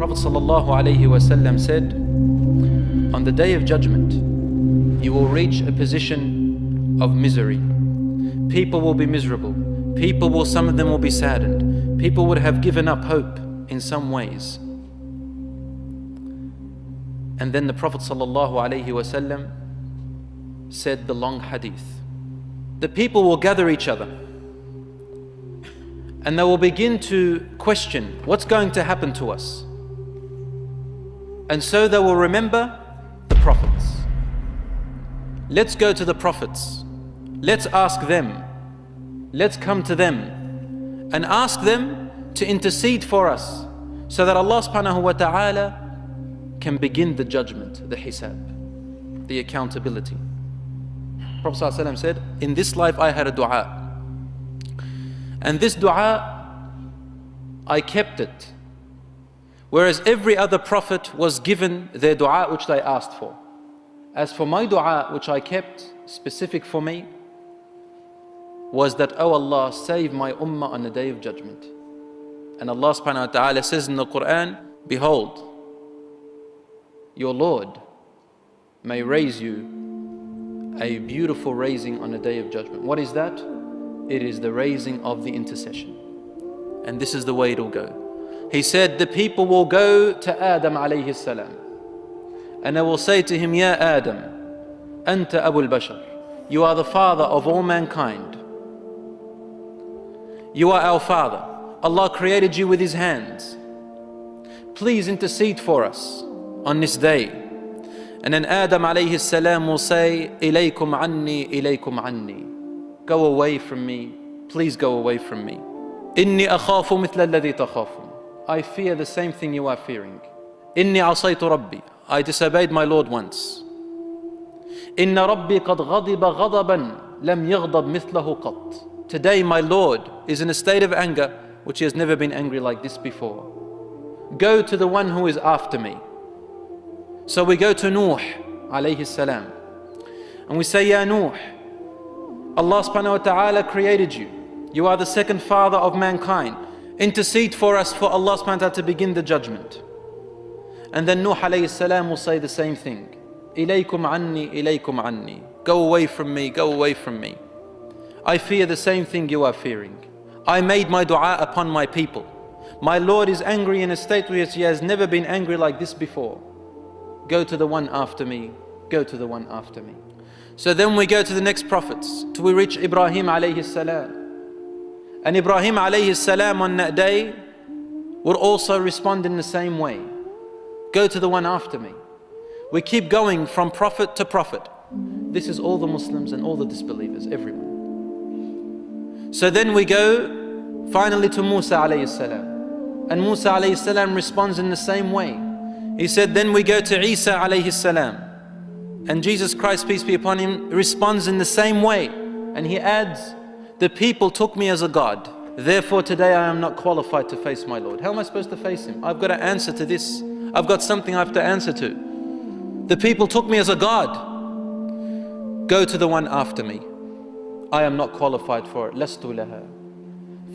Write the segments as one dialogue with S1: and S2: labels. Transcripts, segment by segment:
S1: Prophet ﷺ said, on the Day of Judgment, you will reach a position of misery. People will be miserable. Some of them will be saddened. People would have given up hope in some ways. And then the Prophet ﷺ said the long hadith. The people will gather each other and they will begin to question what's going to happen to us. And so they will remember the prophets. Let's go to the prophets. Let's ask them. Let's come to them and ask them to intercede for us so that Allah subhanahu wa ta'ala can begin the judgment, the hisab, the accountability. Prophet ﷺ said, in this life I had a dua. And this dua, I kept it. Whereas every other prophet was given their dua which they asked for. As for my dua, which I kept specific for me, was that, oh Allah, save my ummah on the Day of Judgment. And Allah subhanahu wa ta'ala says in the Quran, behold, your Lord may raise you a beautiful raising on the Day of Judgment. What is that? It is the raising of the intercession. And this is the way it will go. He said the people will go to Adam alayhi salam and they will say to him, Ya Adam, Anta Abu al-Bashar, you are the father of all mankind. You are our father. Allah created you with His hands. Please intercede for us on this day. And then Adam alayhi salam will say, Ilaykum anni, ilaykum anni. Go away from me. Please go away from me. Inni akhafu mithla alladhi takhafun. I fear the same thing you are fearing. Inni asaytu rabbi. I disobeyed my Lord once. Inna rabbi qad ghadiba ghadaban lam yaghdab mithlahu qat. Today my Lord is in a state of anger which He has never been angry like this before. Go to the one who is after me. So we go to Nuh alayhi salam and we say, Ya Nuh, Allah subhanahu wa ta'ala created you. You are the second father of mankind. Intercede for us for Allah subhanahu wa ta'ala to begin the judgment. And then Nuh alayhi salam will say the same thing. Ilaykum anni, ilaykum anni. Go away from me, go away from me. I fear the same thing you are fearing. I made my dua upon my people. My Lord is angry in a state where He has never been angry like this before. Go to the one after me, go to the one after me. So then we go to the next prophets, till we reach Ibrahim alayhi salam. And Ibrahim alayhi salam on that day would also respond in the same way. Go to the one after me. We keep going from prophet to prophet. This is all the Muslims and all the disbelievers, everyone. So then we go finally to Musa alayhi salam. And Musa alayhi salam responds in the same way. He said, then we go to Isa alayhi salam. And Jesus Christ, peace be upon Him, responds in the same way. And he adds, the people took me as a God. Therefore today I am not qualified to face my Lord. How am I supposed to face Him? I've got to answer to this. I've got something I have to answer to. The people took me as a God. Go to the one after me. I am not qualified for it. Lastu laha.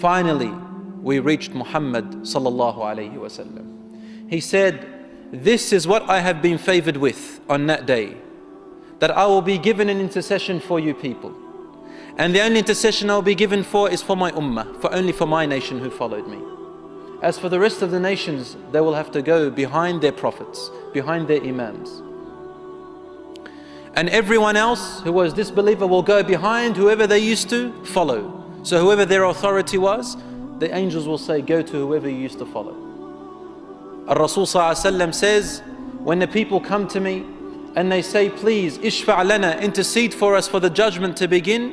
S1: Finally, we reached Muhammad sallallahu alayhi wa sallam. He said, this is what I have been favored with on that day, that I will be given an intercession for you people. And the only intercession I will be given for is for my ummah, only for my nation who followed me. As for the rest of the nations, they will have to go behind their prophets, behind their imams. And everyone else who was disbeliever will go behind whoever they used to follow. So whoever their authority was, the angels will say, go to whoever you used to follow. Rasul says, when the people come to me and they say, please, ishfa' lana, intercede for us for the judgment to begin,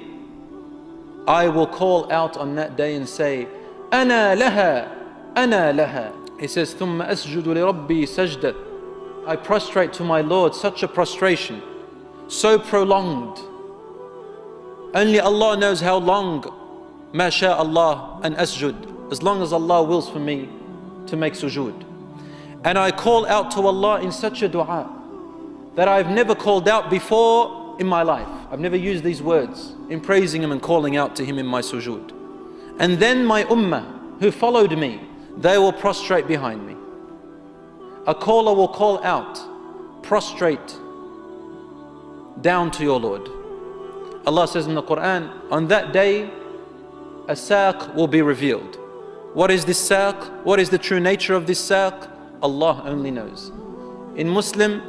S1: I will call out on that day and say, Ana laha, Ana laha. He says, ثُمَّ أَسْجُدُ لِرَبِّي سَجْدَةً. I prostrate to my Lord such a prostration, so prolonged. Only Allah knows how long. مَا شَاءَ اللَّهُ أَنْ أَسْجُدْ. As long as Allah wills for me to make sujood. And I call out to Allah in such a dua that I've never called out before in my life. I've never used these words in praising Him and calling out to Him in my sujood. And then my ummah who followed me, they will prostrate behind me. A caller will call out, prostrate down to your Lord. Allah says in the Quran, on that day, a saq will be revealed. What is this saq? What is the true nature of this saq? Allah only knows. In Muslim,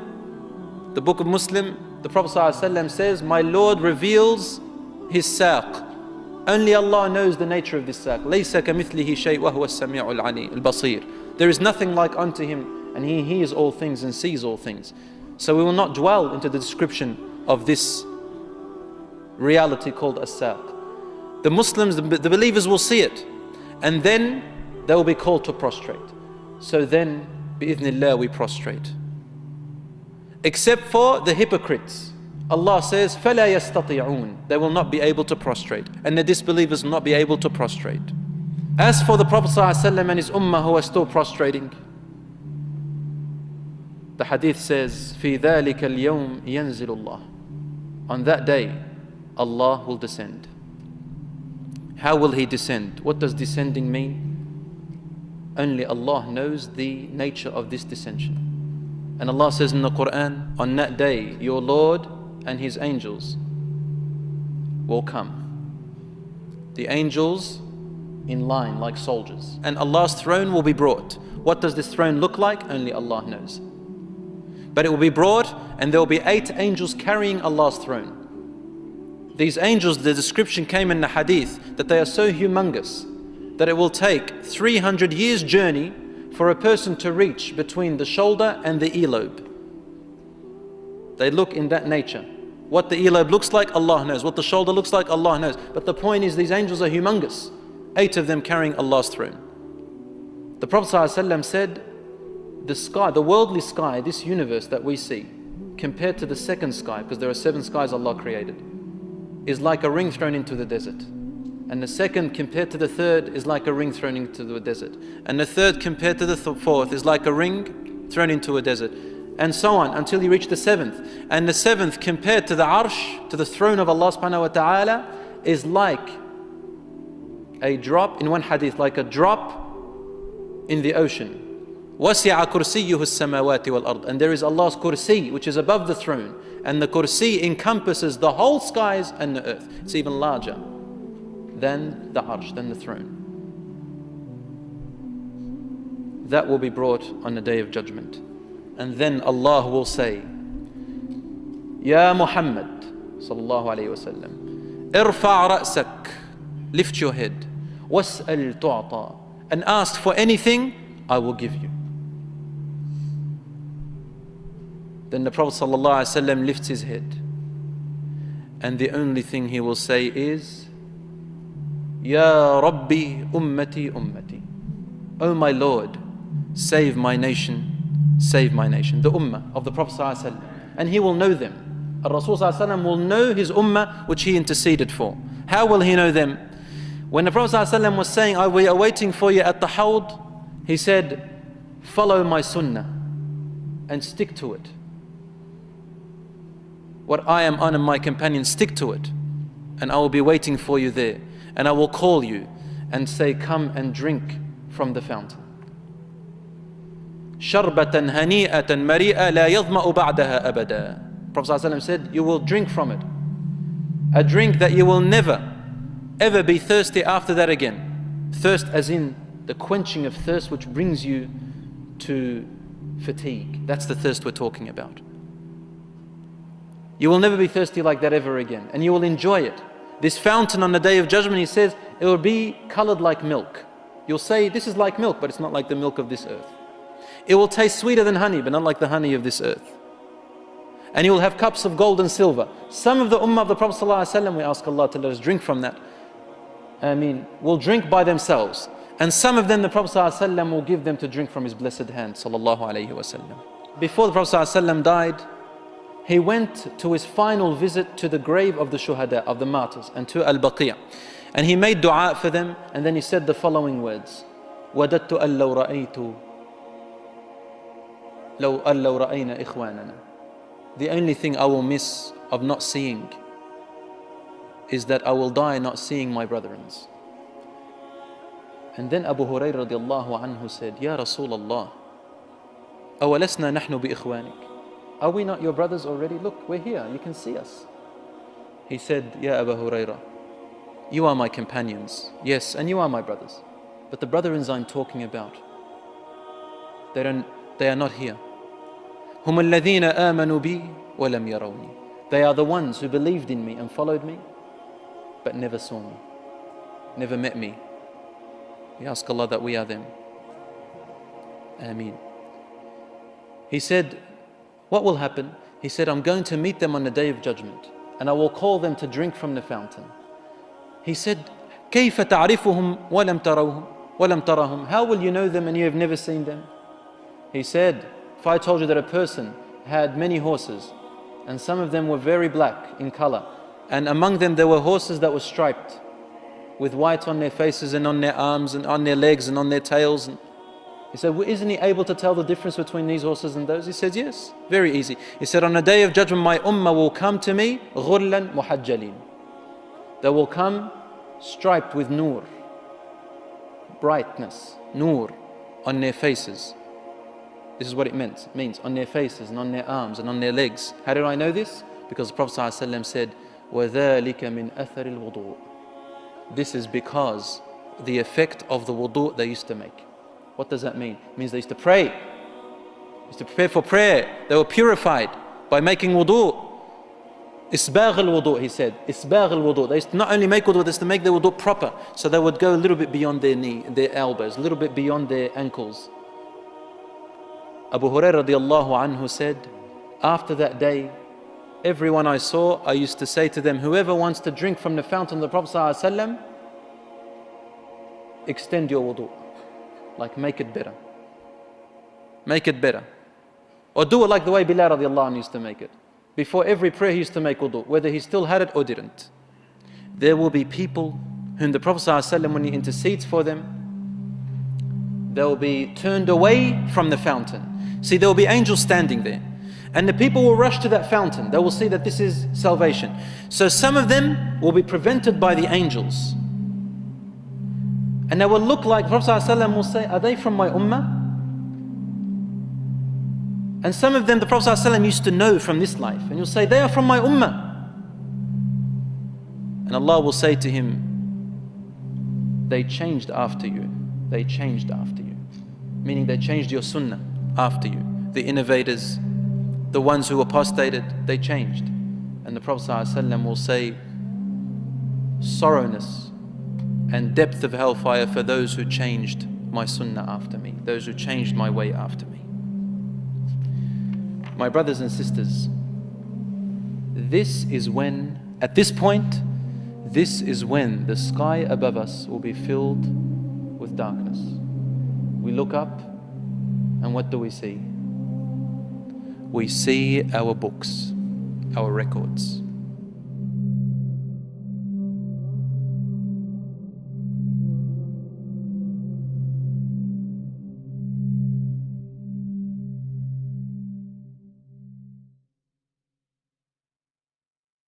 S1: the book of Muslim, the Prophet ﷺ says, my Lord reveals his saq. Only Allah knows the nature of this saq. لَيْسَ كَمِثْلِهِ شَيْءٍ وَهُوَ السَّمِيعُ الْبَصِيرُ. There is nothing like unto him, and he hears all things and sees all things. So we will not dwell into the description of this reality called as-saq. The Muslims, the believers will see it, and then they will be called to prostrate. So then, bi-idhnillah, we prostrate. Except for the hypocrites. Allah says, فَلَا يَسْتَطِيعُونَ. They will not be able to prostrate, and the disbelievers will not be able to prostrate. As for the Prophet ﷺ and his ummah who are still prostrating, the hadith says, فِي ذَلِكَ الْيَوْمِ يَنزِلُ اللَّهِ. On that day, Allah will descend. How will He descend? What does descending mean? Only Allah knows the nature of this descension. And Allah says in the Quran, on that day, your Lord and His angels will come. The angels in line like soldiers. And Allah's throne will be brought. What does this throne look like? Only Allah knows. But it will be brought, and there will be 8 angels carrying Allah's throne. These angels, the description came in the hadith, that they are so humongous that it will take 300 years journey for a person to reach between the shoulder and the earlobe. They look in that nature. What the earlobe looks like, Allah knows. What the shoulder looks like, Allah knows. But the point is, these angels are humongous. 8 of them carrying Allah's throne. The Prophet ﷺ said, the sky, the worldly sky, this universe that we see, compared to the second sky, because there are 7 skies Allah created, is like a ring thrown into the desert. And the second compared to the third is like a ring thrown into the desert. And the third compared to the fourth is like a ring thrown into a desert. And so on until you reach the 7th. And the 7th compared to the arsh, to the throne of Allah subhanahu wa ta'ala, is like a drop, in one hadith, like a drop in the ocean. وَسِعَ كُرْسِيُّهُ السَّمَاوَاتِ وَالْأَرْضِ. And there is Allah's kursi, which is above the throne. And the kursi encompasses the whole skies and the earth. It's even larger than the arsh, than the throne. That will be brought on the day of judgment. And then Allah will say, Ya Muhammad sallallahu alayhi wa sallam, irfa' ra'sak, lift your head, was'al tu'ata, and ask for anything, I will give you. Then the Prophet ﷺ lifts his head, and the only thing he will say is, Ya Rabbi ummati ummati. Oh my Lord, save my nation, save my nation. The ummah of the Prophet ﷺ. And he will know them. Rasul ﷺ will know his ummah which he interceded for. How will he know them? When the Prophet ﷺ was saying, we are waiting for you at the Hawd, he said, follow my sunnah and stick to it. What I am on and my companions, stick to it. And I will be waiting for you there. And I will call you and say, come and drink from the fountain. شَرْبَةً هَنِيئَةً مَرِيئًا لَا يَظْمَأُ بَعْدَهَا أَبَدًا. Prophet ﷺ said, you will drink from it. A drink that you will never, ever be thirsty after that again. Thirst as in the quenching of thirst which brings you to fatigue. That's the thirst we're talking about. You will never be thirsty like that ever again. And you will enjoy it. This fountain on the day of judgment, he says, it will be colored like milk. You'll say, this is like milk, but it's not like the milk of this earth. It will taste sweeter than honey, but not like the honey of this earth. And you will have cups of gold and silver. Some of the ummah of the Prophet ﷺ, we ask Allah to let us drink from that, will drink by themselves. And some of them the Prophet ﷺ will give them to drink from his blessed hand, sallallahu alayhi wasallam. Before the Prophet ﷺ died, he went to his final visit to the grave of the shuhada, of the martyrs, and to Al-Baqiyah. And he made dua for them, and then he said the following words, وَدَدْتُ أَن لَوْ رَأَيْنَا إِخْوَانَنَا. The only thing I will miss of not seeing is that I will die not seeing my brethren. And then Abu Hurairah radiallahu anhu said, Ya Rasulullah, أَوَلَسْنَا نَحْنُ بِإِخْوَانِكَ? Are we not your brothers already? Look, we're here, you can see us. He said, Ya Abu Hurairah, you are my companions, yes, and you are my brothers. But the brethren I'm talking about, they are not here. هُمُ الَّذِينَ آمَنُوا بِي وَلَمْ يَرَوْنِي. They are the ones who believed in me and followed me, but never saw me, never met me. We ask Allah that we are them. Ameen. He said, what will happen? He said, I'm going to meet them on the Day of Judgment, and I will call them to drink from the fountain. He said, كَيْفَ تَعْرِفُهُمْ وَلَمْ تَرَهُمْ? How will you know them and you have never seen them? He said, if I told you that a person had many horses, and some of them were very black in color, and among them there were horses that were striped with white on their faces and on their arms and on their legs and on their tails. He said, well, isn't he able to tell the difference between these horses and those? He said, yes, very easy. He said, on the Day of Judgment, my ummah will come to me, غُرْلًا مُحَجَّلِينَ. They will come striped with nur, brightness, nur, on their faces. This is what it means on their faces and on their arms and on their legs. How did I know this? Because the Prophet ﷺ said, وَذَلِكَ مِنْ أَثَرِ الْوُضُوءِ. This is because the effect of the wudu' they used to make. What does that mean? It means they used to pray. They used to prepare for prayer. They were purified by making wudu'. Isbagh al-wudu', he said. Isbagh al-wudu'. They used to not only make wudu', they used to make their wudu' proper. So they would go a little bit beyond their knee, their elbows, a little bit beyond their ankles. Abu Hurairah radiallahu anhu said, after that day, everyone I saw, I used to say to them, whoever wants to drink from the fountain of the Prophet ﷺ, extend your wudu'. Like, make it better. Make it better. Or do it like the way Bilal radiallahu anhu used to make it. Before every prayer he used to make wudu', whether he still had it or didn't. There will be people whom the Prophet ﷺ, when he intercedes for them, they will be turned away from the fountain. See, there will be angels standing there. And the people will rush to that fountain. They will see that this is salvation. So some of them will be prevented by the angels. And they will look like, the Prophet ﷺ will say, are they from my ummah? And some of them the Prophet ﷺ used to know from this life. And he'll say, they are from my ummah. And Allah will say to him, they changed after you. They changed after you. Meaning they changed your sunnah after you. The innovators, the ones who apostated, they changed. And the Prophet ﷺ will say, sorrowness and depth of hellfire for those who changed my sunnah after me, those who changed my way after me. My brothers and sisters, this is when, at this point, this is when the sky above us will be filled with darkness. We look up, and what do we see? We see our books, our records.